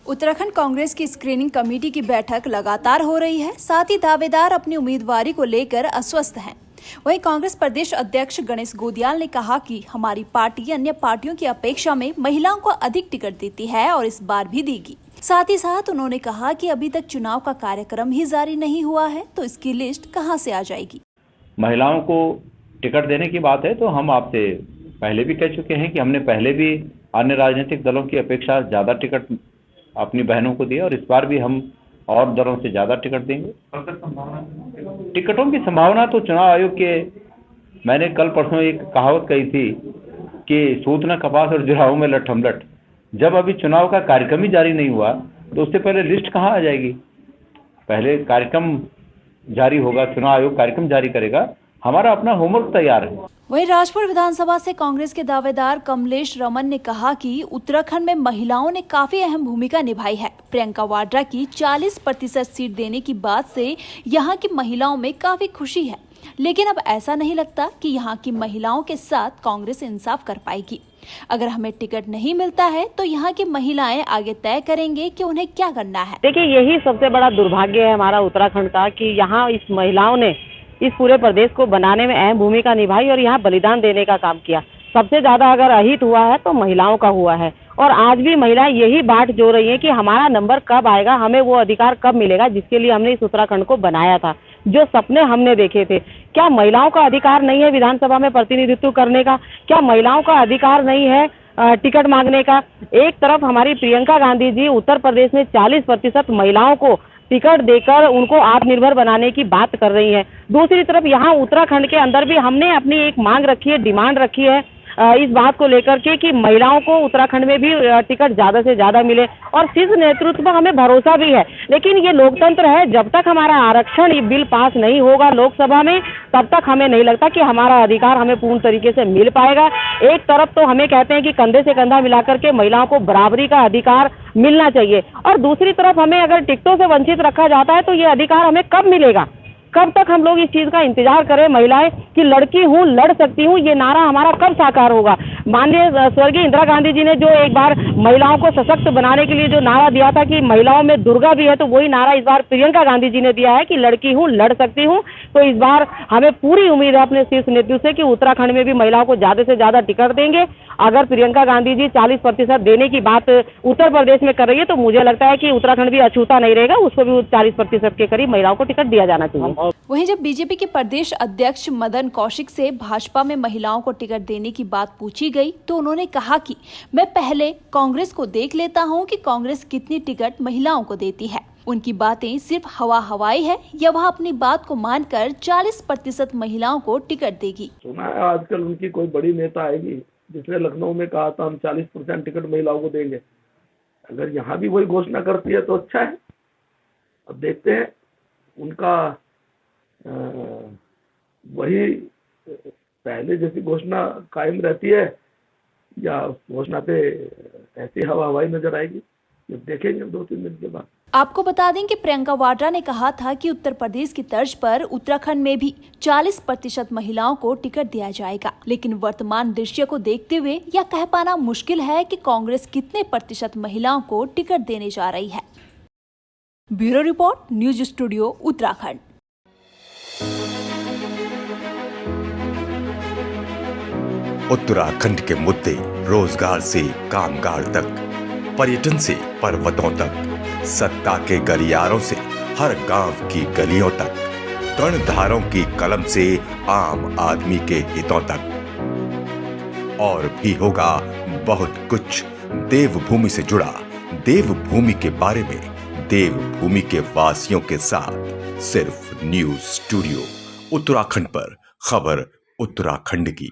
उत्तराखंड कांग्रेस की screening committee की बैठक लगातार हो रही है। साथ ही दावेदार अपनी उम्मीदवारी को लेकर अस्वस्थ हैं। वहीं कांग्रेस प्रदेश अध्यक्ष गणेश गोदियाल ने कहा कि हमारी पार्टी अन्य पार्टियों की अपेक्षा में महिलाओं को अधिक टिकट देती है और इस बार भी देगी। साथ ही साथ उन्होंने कहा कि अभी तक चुनाव का कार्यक्रम ही जारी नहीं हुआ है, तो इसकी लिस्ट कहां से आ जाएगी। महिलाओं को टिकट देने की बात है तो हम आपसे पहले भी कह चुके हैं कि हमने पहले भी अन्य राजनीतिक दलों की अपेक्षा ज़्यादा टिकट अपनी बहनों को दिया और इस बार भी हम और दलों से ज़्यादा टिकट देंगे। टिकटों की संभावना तो चुनाव आयोग के, मैंने कल परसों एक कहावत कही थी कि सूत न कपास और जुड़ाऊ में लट हम लट। जब अभी चुनाव का कार्यक्रम ही जारी नहीं हुआ तो उससे पहले लिस्ट कहाँ आ जाएगी। पहले कार्यक्रम जारी होगा, चुनाव आयोग कार्यक्रम जारी करेगा, हमारा अपना होमवर्क तैयार है। वहीं राजपुर विधानसभा से कांग्रेस के दावेदार कमलेश रमन ने कहा कि उत्तराखंड में महिलाओं ने काफी अहम भूमिका निभाई है। प्रियंका वाड्रा की 40% सीट देने की बात से यहाँ की महिलाओं में काफी खुशी है, लेकिन अब ऐसा नहीं लगता कि यहाँ की महिलाओं के साथ कांग्रेस इंसाफ कर पाएगी। अगर हमें टिकट नहीं मिलता है तो यहाँ की महिलाएं आगे तय करेंगे कि उन्हें क्या करना है। देखिए, यही सबसे बड़ा दुर्भाग्य है हमारा उत्तराखंड का कि यहाँ इस महिलाओं ने इस पूरे प्रदेश को बनाने में अहम भूमिका निभाई और यहाँ बलिदान देने का काम किया। सबसे ज्यादा अगर अहित हुआ है तो महिलाओं का हुआ है और आज भी महिलाएं यही बाट जो रही हैं कि हमारा नंबर कब आएगा, हमें वो अधिकार कब मिलेगा जिसके लिए हमने इस उत्तराखंड को बनाया था, जो सपने हमने देखे थे। क्या महिलाओं का अधिकार नहीं है विधानसभा में प्रतिनिधित्व करने का? क्या महिलाओं का अधिकार नहीं है टिकट मांगने का? एक तरफ हमारी प्रियंका गांधी जी उत्तर प्रदेश में 40% महिलाओं को टिकट देकर उनको आत्मनिर्भर बनाने की बात कर रही है, दूसरी तरफ यहाँ उत्तराखंड के अंदर भी हमने अपनी एक मांग रखी है, डिमांड रखी है इस बात को लेकर के कि महिलाओं को उत्तराखंड में भी टिकट ज्यादा से ज्यादा मिले और शीर्ष नेतृत्व पर हमें भरोसा भी है। लेकिन ये लोकतंत्र है, जब तक हमारा आरक्षण बिल पास नहीं होगा लोकसभा में तब तक हमें नहीं लगता कि हमारा अधिकार हमें पूर्ण तरीके से मिल पाएगा। एक तरफ तो हमें कहते हैं कि कंधे से कंधा मिलाकर के महिलाओं को बराबरी का अधिकार मिलना चाहिए और दूसरी तरफ हमें अगर टिकटों से वंचित रखा जाता है तो ये अधिकार हमें कब मिलेगा? कब तक हम लोग इस चीज का इंतजार करें महिलाएं कि लड़की हूँ, लड़ सकती हूँ, ये नारा हमारा कब साकार होगा? माननीय स्वर्गीय इंदिरा गांधी जी ने जो एक बार महिलाओं को सशक्त बनाने के लिए जो नारा दिया था कि महिलाओं में दुर्गा भी है, तो वही नारा इस बार प्रियंका गांधी जी ने दिया है कि लड़की हूँ, लड़ सकती हूँ। तो इस बार हमें पूरी उम्मीद है अपने शीर्ष नेतृत्व से कि उत्तराखंड में भी महिलाओं को ज्यादा से ज्यादा टिकट देंगे। अगर प्रियंका गांधी जी 40% देने की बात उत्तर प्रदेश में कर रही है तो मुझे लगता है कि उत्तराखंड भी अछूता नहीं रहेगा, उसको भी 40% के करीब महिलाओं को टिकट दिया जाना चाहिए। वहीं जब बीजेपी के प्रदेश अध्यक्ष मदन कौशिक से भाजपा में महिलाओं को टिकट देने की बात पूछी गई तो उन्होंने कहा कि मैं पहले कांग्रेस को देख लेता हूं कि कांग्रेस कितनी टिकट महिलाओं को देती है। उनकी बातें सिर्फ हवाई है या वह अपनी बात को मानकर 40% महिलाओं को टिकट देगी। सुना है आजकल उनकी कोई बड़ी नेता आएगी जिसने लखनऊ में कहा था हम 40% टिकट महिलाओं को देंगे। अगर यहाँ भी वही घोषणा करती है तो अच्छा है। अब देखते हैं उनका वही पहले जैसी घोषणा कायम रहती है या घोषणा पे ऐसी हवाई नजर आएगी, ये देखेंगे 2-3 दिन के बाद। आपको बता दें कि प्रियंका वाड्रा ने कहा था कि उत्तर प्रदेश की तर्ज पर उत्तराखंड में भी 40% महिलाओं को टिकट दिया जाएगा, लेकिन वर्तमान दृश्य को देखते हुए यह कह पाना मुश्किल है कि कांग्रेस कितने प्रतिशत महिलाओं को टिकट देने जा रही है। Bureau report, news studio, Uttarakhand. Uttarakhand के मुद्दे रोजगार से कामगार तक, पर्यटन से पर्वतों तक, सत्ता के गलियारों से हर गांव की गलियों तक, कर्णधारों की कलम से आम आदमी के हितों तक। और भी होगा बहुत कुछ देवभूमि से जुड़ा, देवभूमि के बारे में, देवभूमि के वासियों के साथ, सिर्फ न्यूज स्टूडियो उत्तराखंड पर। खबर उत्तराखंड की।